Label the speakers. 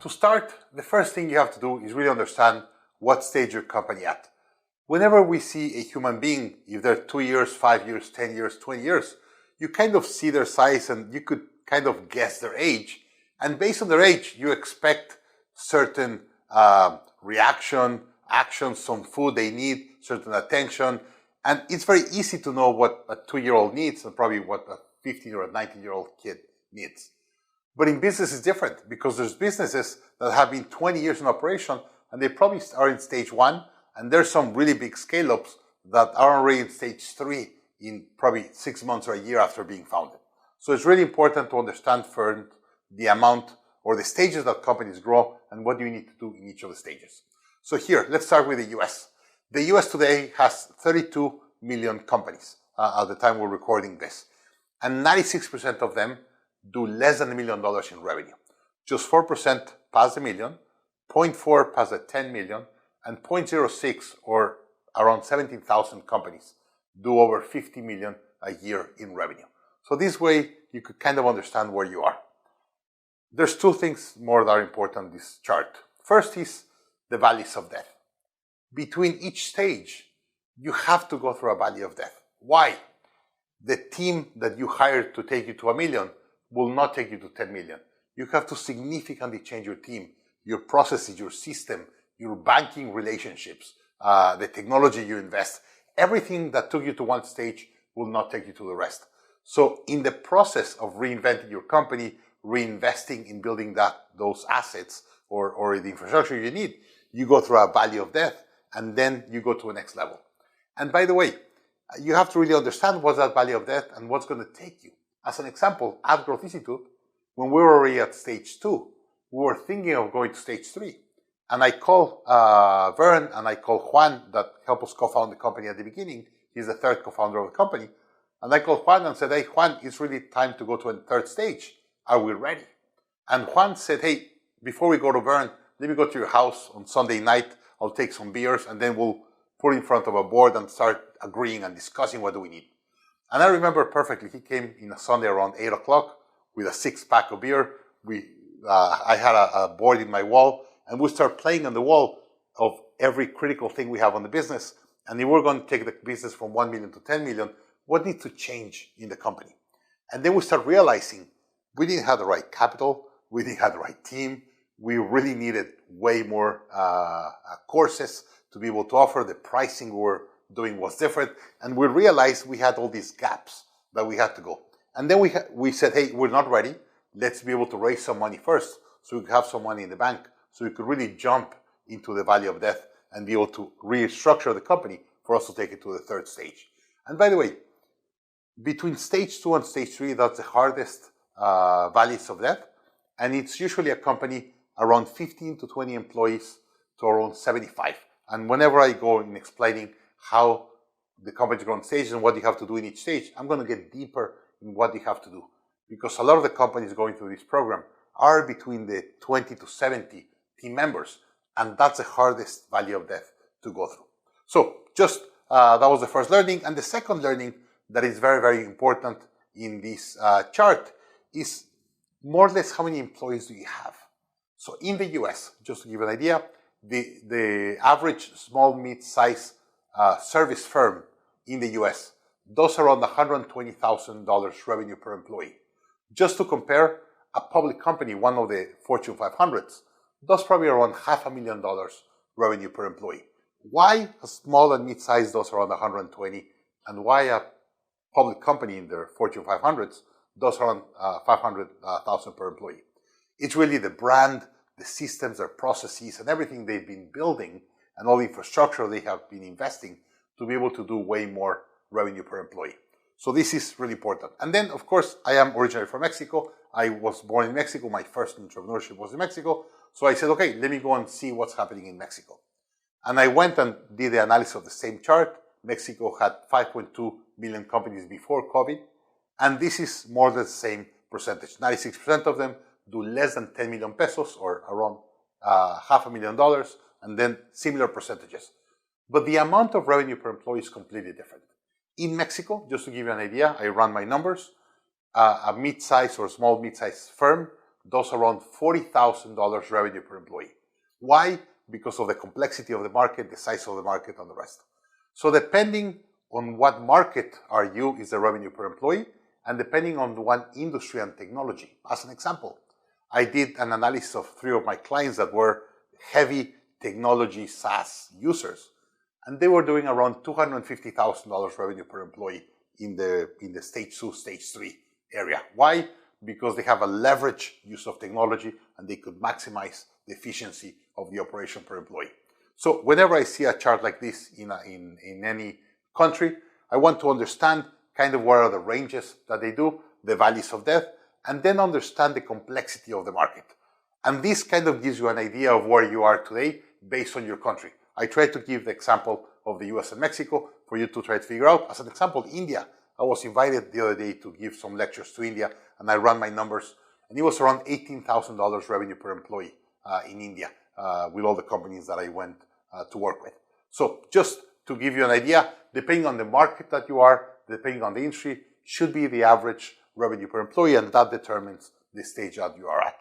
Speaker 1: To start, the first thing you have to do is really understand what stage your company at. Whenever we see a human being, if they're 2 years, 5 years, 10 years, 20 years, you kind of see their size and you could kind of guess their age. And based on their age, you expect certain reaction, actions, some food they need, certain attention. And it's very easy to know what a 2-year-old needs and probably what a 15 or a 19-year-old kid needs. But in business it's different because there's businesses that have been 20 years in operation and they probably are in stage 1, and there's some really big scale-ups that are already in stage 3 in probably 6 months or a year after being founded. So it's really important to understand first the amount or the stages that companies grow and what you need to do in each of the stages. So here, let's start with the US. The US today has 32 million companies at the time we're recording this. And 96% of them do less than $1 million in revenue. Just 4% pass the million, 0.4 pass the 10 million, and 0.06 or around 17,000 companies do over 50 million a year in revenue. So this way you could kind of understand where you are. There's 2 things more that are important in this chart. First is the valleys of death. Between each stage, you have to go through a valley of death. Why? The team that you hired to take you to $1 million will not take you to 10 million. You have to significantly change your team, your processes, your system, your banking relationships, the technology you invest. Everything that took you to one stage will not take you to the rest. So in the process of reinventing your company, reinvesting in building those assets or the infrastructure you need, you go through a valley of death and then you go to the next level. And by the way, you have to really understand what's that valley of death and what's going to take you. As an example, at Growth Institute, when we were already at stage 2, we were thinking of going to stage 3. And I called Vern and I called Juan that helped us co-found the company at the beginning. He's the 3rd co-founder of the company. And I called Juan and said, hey, Juan, it's really time to go to a 3rd stage. Are we ready? And Juan said, hey, before we go to Vern, let me go to your house on Sunday night. I'll take some beers and then we'll put in front of a board and start agreeing and discussing what do we need. And I remember perfectly, he came in a Sunday around 8 o'clock with a 6-pack of beer. I had a board in my wall and we start playing on the wall of every critical thing we have on the business. And if we're going to take the business from 1 million to 10 million, what needs to change in the company? And then we start realizing we didn't have the right capital, we didn't have the right team, we really needed way more courses to be able to offer. The pricing we were doing was different, and we realized we had all these gaps that we had to go. And then we said, hey, we're not ready. Let's be able to raise some money first so we could have some money in the bank so we could really jump into the valley of death and be able to restructure the company for us to take it to the 3rd stage. And by the way, between stage 2 and stage 3, that's the hardest valleys of death. And it's usually a company around 15 to 20 employees to around 75. And whenever I go in explaining how the company's grown stages and what you have to do in each stage, I'm going to get deeper in what you have to do. Because a lot of the companies going through this program are between the 20 to 70 team members. And that's the hardest valley of death to go through. So just that was the first learning. And the second learning that is very, very important in this chart is more or less how many employees do you have. So in the US, just to give you an idea, the average small mid-size service firm in the US does around $120,000 revenue per employee. Just to compare, a public company, one of the Fortune 500s, does probably around $500,000 revenue per employee. Why a small and mid-size does around 120, and why a public company in the Fortune 500s does around 500,000 per employee? It's really the brand, the systems, their processes, and everything they've been building, and all the infrastructure they have been investing to be able to do way more revenue per employee. So this is really important. And then, of course, I am originally from Mexico. I was born in Mexico. My first entrepreneurship was in Mexico. So I said, okay, let me go and see what's happening in Mexico. And I went and did the analysis of the same chart. Mexico had 5.2 million companies before COVID. And this is more or less the same percentage. 96% of them do less than 10 million pesos or around $500,000, and then similar percentages. But the amount of revenue per employee is completely different. In Mexico, just to give you an idea, I ran my numbers, a mid-size or small mid-size firm does around $40,000 revenue per employee. Why? Because of the complexity of the market, the size of the market, and the rest. So depending on what market are you is the revenue per employee, and depending on one industry and technology. As an example, I did an analysis of 3 of my clients that were heavy technology SaaS users, and they were doing around $250,000 revenue per employee in the stage 2, stage 3 area. Why? Because they have a leverage use of technology and they could maximize the efficiency of the operation per employee. So whenever I see a chart like this in any country, I want to understand kind of what are the ranges that they do, the valleys of death, and then understand the complexity of the market. And this kind of gives you an idea of where you are today based on your country. I try to give the example of the US and Mexico for you to try to figure out. As an example, India. I was invited the other day to give some lectures to India, and I ran my numbers, and it was around $18,000 revenue per employee in India with all the companies that I went to work with. So just to give you an idea, depending on the market that you are, depending on the industry, should be the average revenue per employee, and that determines the stage that you are at.